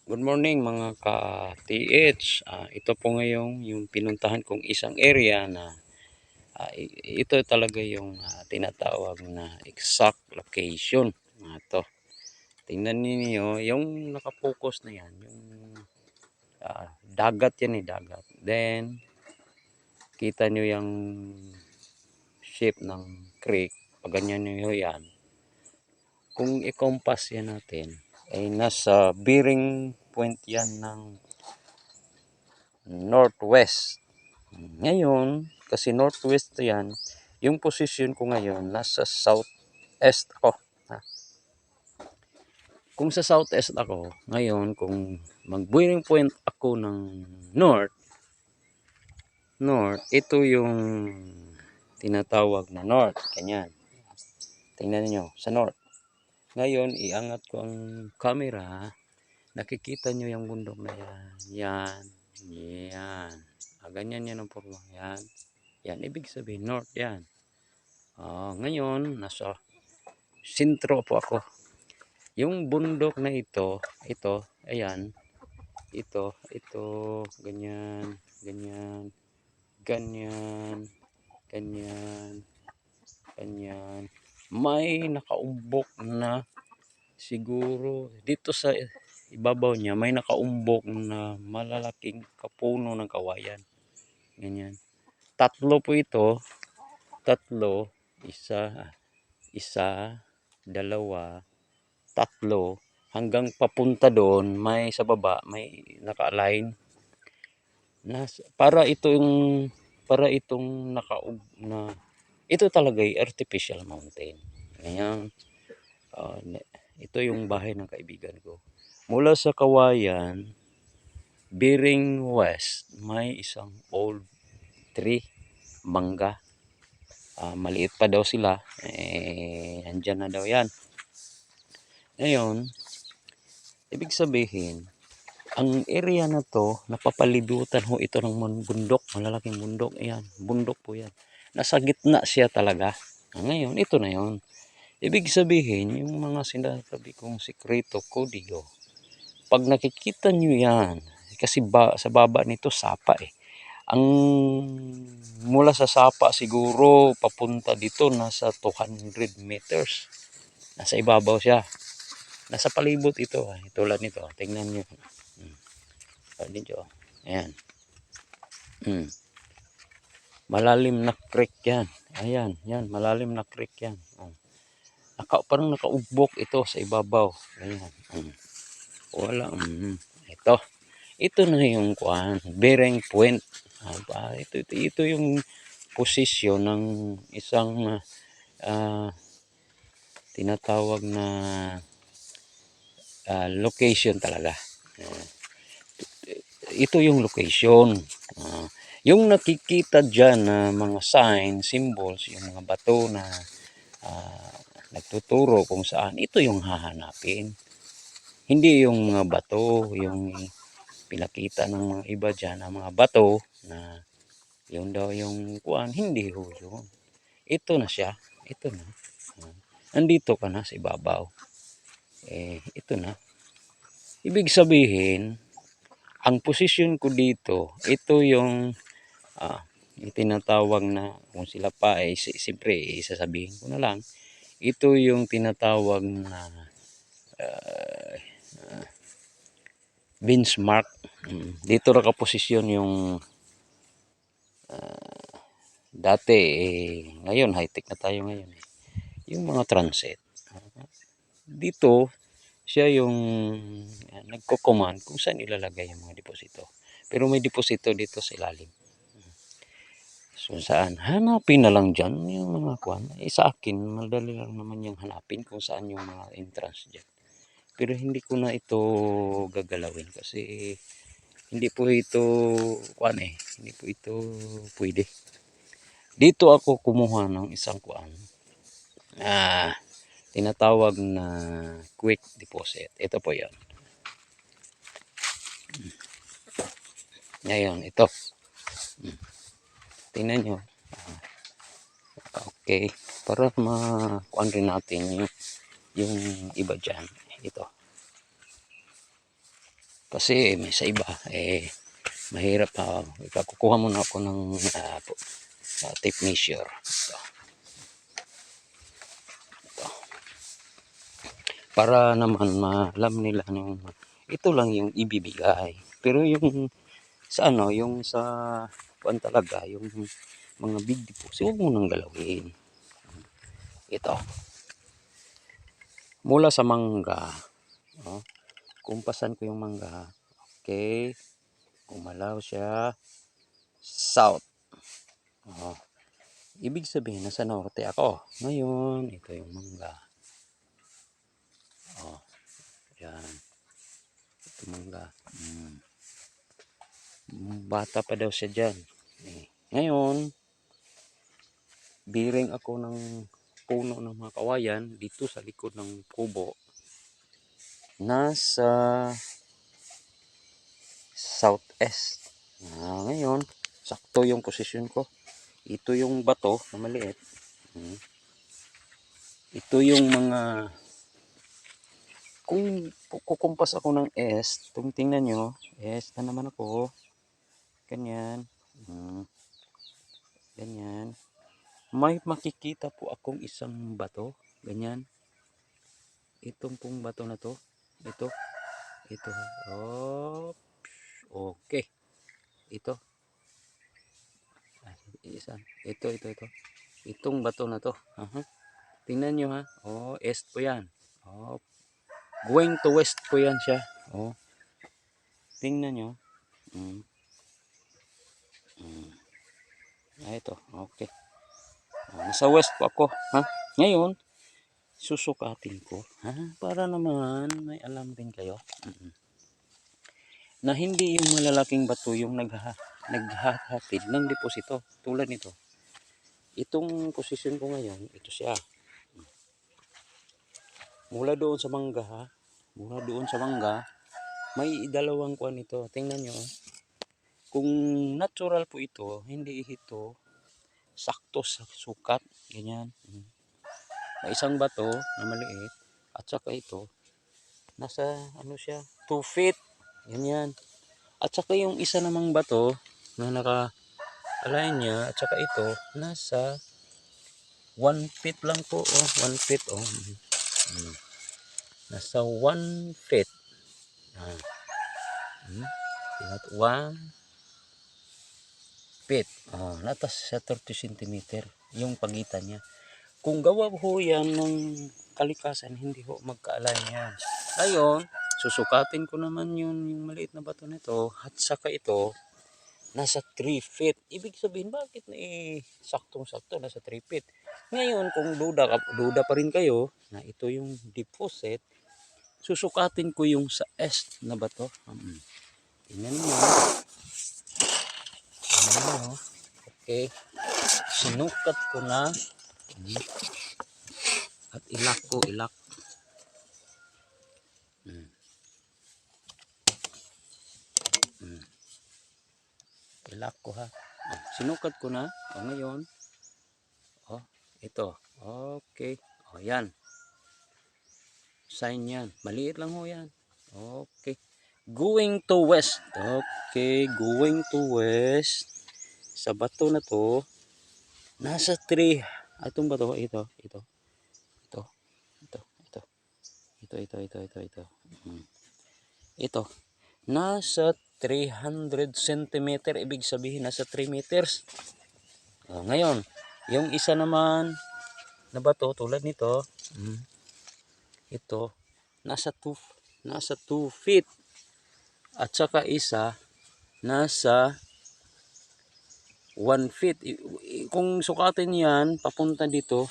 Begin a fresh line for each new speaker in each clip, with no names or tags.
Good morning mga ka-TH. Ito po ngayon yung pinuntahan kong isang area na ito talaga yung tinatawag na exact location. To. Tingnan niyo yung nakapokus na yan. Yung dagat yan dagat. Then, kita nyo yung shape ng creek. Pag ganyan nyo yan. Kung i-compass yan natin, ay nasa bearing point yan ng northwest. Ngayon, kasi northwest yan, yung position ko ngayon, nasa southeast ako. Kung sa southeast ako, ngayon, kung mag-bearing point ako ng north, ito yung tinatawag na north. Ganyan. Tingnan niyo sa north. Ngayon, iangat ko ang camera, nakikita nyo yung bundok na yan. Yan. Yan. Ganyan yan ang forma. Yan. Yan. Ibig sabihin, north yan. Ngayon, nasa sentro po ako. Yung bundok na ito, ayan, ito, ganyan, ganyan, ganyan, ganyan, ganyan. May nakaumbok na siguro dito sa ibabaw niya, may nakaumbok na malalaking kapuno ng kawayan. Ganyan. Tatlo po ito. Tatlo. Isa, dalawa, tatlo. Hanggang papunta doon, may sa baba, may naka-align. Para itong ito talaga ay artificial mountain. Ganyan. Ito yung bahay ng kaibigan ko. Mula sa kawayan, bearing west, may isang old tree, mangga. Maliit pa daw sila. Andyan na daw yan. Ngayon, ibig sabihin, ang area na to, napapalibutan ho ito ng bundok, malalaking bundok. Ayan, bundok po yan. Nasa gitna siya talaga. Ngayon, ito na yon. Ibig sabihin, yung mga sinasabi kong sikreto, kodigo, pag nakikita nyo yan, kasi sa baba nito sapa ang mula sa sapa siguro papunta dito nasa 200 meters. Nasa ibabaw siya. Nasa palibot ito. Tulad nito. Tingnan nyo. Dito. Ayan. Malalim na creek yan. Ayan. Yan. Malalim na creek yan. Parang nakaugbok ito sa ibabaw. Ayan. Wala. Ito. Ito na yung bearing point. Ito yung posisyon ng isang tinatawag na location talaga. Ito yung location. Yung nakikita dyan na mga sign, symbols, yung mga bato na nagtuturo kung saan, ito yung hahanapin. Hindi yung mga bato, yung pinakita ng mga iba dyan, na mga bato na yun daw yung hindi ho yun. Ito na siya. Ito na. Andito ka na sa ibabaw. Ito na. Ibig sabihin, ang posisyon ko dito, ito yung tinatawag na, kung sila pa siyempre isasabihin ko na lang, ito yung tinatawag na benchmark. Dito nakaposisyon yung dati ngayon high-tech na tayo ngayon yung mga transit. Dito siya yung nagko-command kung saan ilalagay yung mga deposito. Pero may deposito dito sa ilalim. So saan? Hanapin na lang dyan yung mga kwan. Sa akin, madali lang naman yung hanapin kung saan yung mga entrance dyan. Pero hindi ko na ito gagalawin kasi hindi po ito kwan hindi po ito pwede. Dito ako kumuha ng isang kwan. Tinatawag na quick deposit. Ito po yan. Ngayon, ito. Tingnan nyo. Okay. Para makuan rin natin yung iba dyan. Ito. Kasi may sa iba mahirap kukuha muna ako ng tape measure. Ito. Para naman maalam nila yung ito lang yung ibibigay. Pero yung sa yung sa kuan talaga, yung mga big deposit, huwag mo nang galawin. Ito. Mula sa mangga, kumpasan ko yung mangga. Okay. Gumalaw siya south. Ibig sabihin nasa norte ako. Ngayon, ito yung mangga. Yan. Ito mangga. Bata pa daw siya dyan. Ngayon, biring ako ng puno ng mga kawayan dito sa likod ng kubo. Nasa southeast. Ngayon, sakto yung posisyon ko. Ito yung bato na maliit. Ito yung mga kung kukumpas ako ng S, tingnan nyo, S na naman ako. Ganyan. Ganyan. May makikita po akong isang bato. Ganyan. Itong pong bato na to. Ito. Ito. Okay. Ito. Ito. Itong bato na to. Tingnan nyo ha. East po yan. Going to west po yan siya. Tingnan nyo. Ito. Okay. Nasa west po ako. Ngayon, susukatin ko. Para naman may alam din kayo. Na hindi yung malalaking bato yung naghahatid ng deposito. Tulad nito. Itong posisyon ko ngayon, ito siya. Mula doon sa mangga, may dalawang kuan ito. Tingnan nyo. Kung natural po ito, hindi ito sakto sa sukat. Ganyan. May isang bato na maliit. At saka ito, nasa siya, 2 feet. Ganyan. At saka yung isa namang bato na naka-align niya. At saka ito, nasa 1 feet lang po. 1 feet. Nasa 1 feet. 1 feet. Natas sa 30 cm yung pagitan niya. Kung gawa ho yan ng kalikasan, hindi ho magka-align yan. Ngayon, susukatin ko naman yung maliit na bato nito. At saka ito, nasa 3 feet. Ibig sabihin, bakit na saktong-sakto nasa 3 feet? Ngayon, kung duda pa rin kayo na ito yung deposit, susukatin ko yung sa east na bato. Tingnan nyo. Okay. Sinukat ko na. At ilak ko. Ilak ko ha. Sinukat ko na. Ngayon. Ito. Okay. Yan. Sign yan. Maliit lang ho yan. Okay. Going to west. Okay. Going to west. Sa bato na to. Nasa 3. Itong bato. Ito. Ito. Nasa 300 cm. Ibig sabihin nasa 3 meters. Ngayon. Yung isa naman na bato tulad nito. Ito. Nasa 2 feet. At saka isa nasa 1 feet. Kung sukatin yan, papunta dito,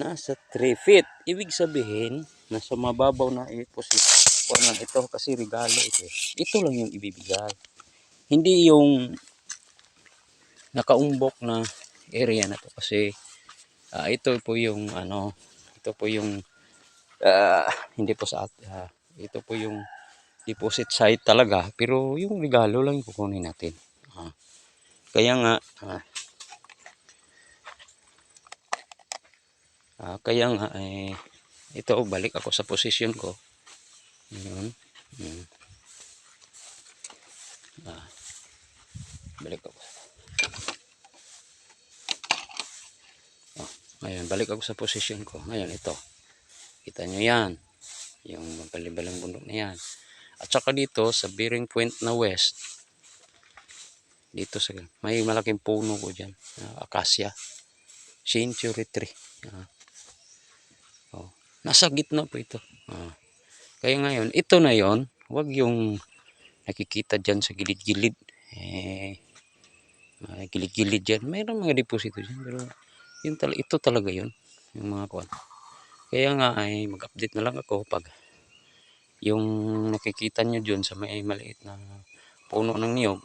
nasa 3 feet. Ibig sabihin, nasa mababaw na posisyon lang ito kasi regalo ito. Ito lang yung ibibigay. Hindi yung nakaumbok na area na to kasi ito po yung hindi po sa ito po yung deposit site talaga, pero yung regalo lang yung kukunin natin. Kaya nga ito balik ako sa posisyon ko. Yun. Hmm. Ah, balik ako. Oh, ngayon, balik ako sa posisyon ko. Ngayon, ito. Kita nyo yan. Yung balibalang bundok na yan. At saka dito, sa Bearing Point na west, dito sa, may malaking puno ko dyan. Acacia. Century tree. Oh, nasa gitna po ito. Kaya ngayon, ito na yon, wag yung nakikita dyan sa gilid-gilid. Gilid-gilid dyan. Mayroong mga deposito dyan. Pero ito talaga yun. Yung mga kuwan. Kaya nga ay mag-update na lang ako pag yung nakikita nyo dyan sa may maliit na puno ng niyog,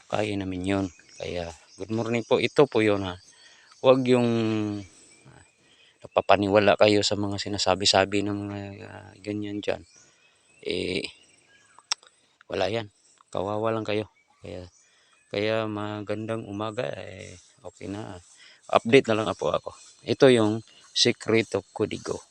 kaya namin yun. Kaya good morning po. Ito po yun ha. Huwag yung napapaniwala kayo sa mga sinasabi-sabi ng mga ganyan dyan. Wala yan. Kawawa lang kayo. Kaya magandang umaga. Okay na. Update na lang po ako. Ito yung Secret of Codigo.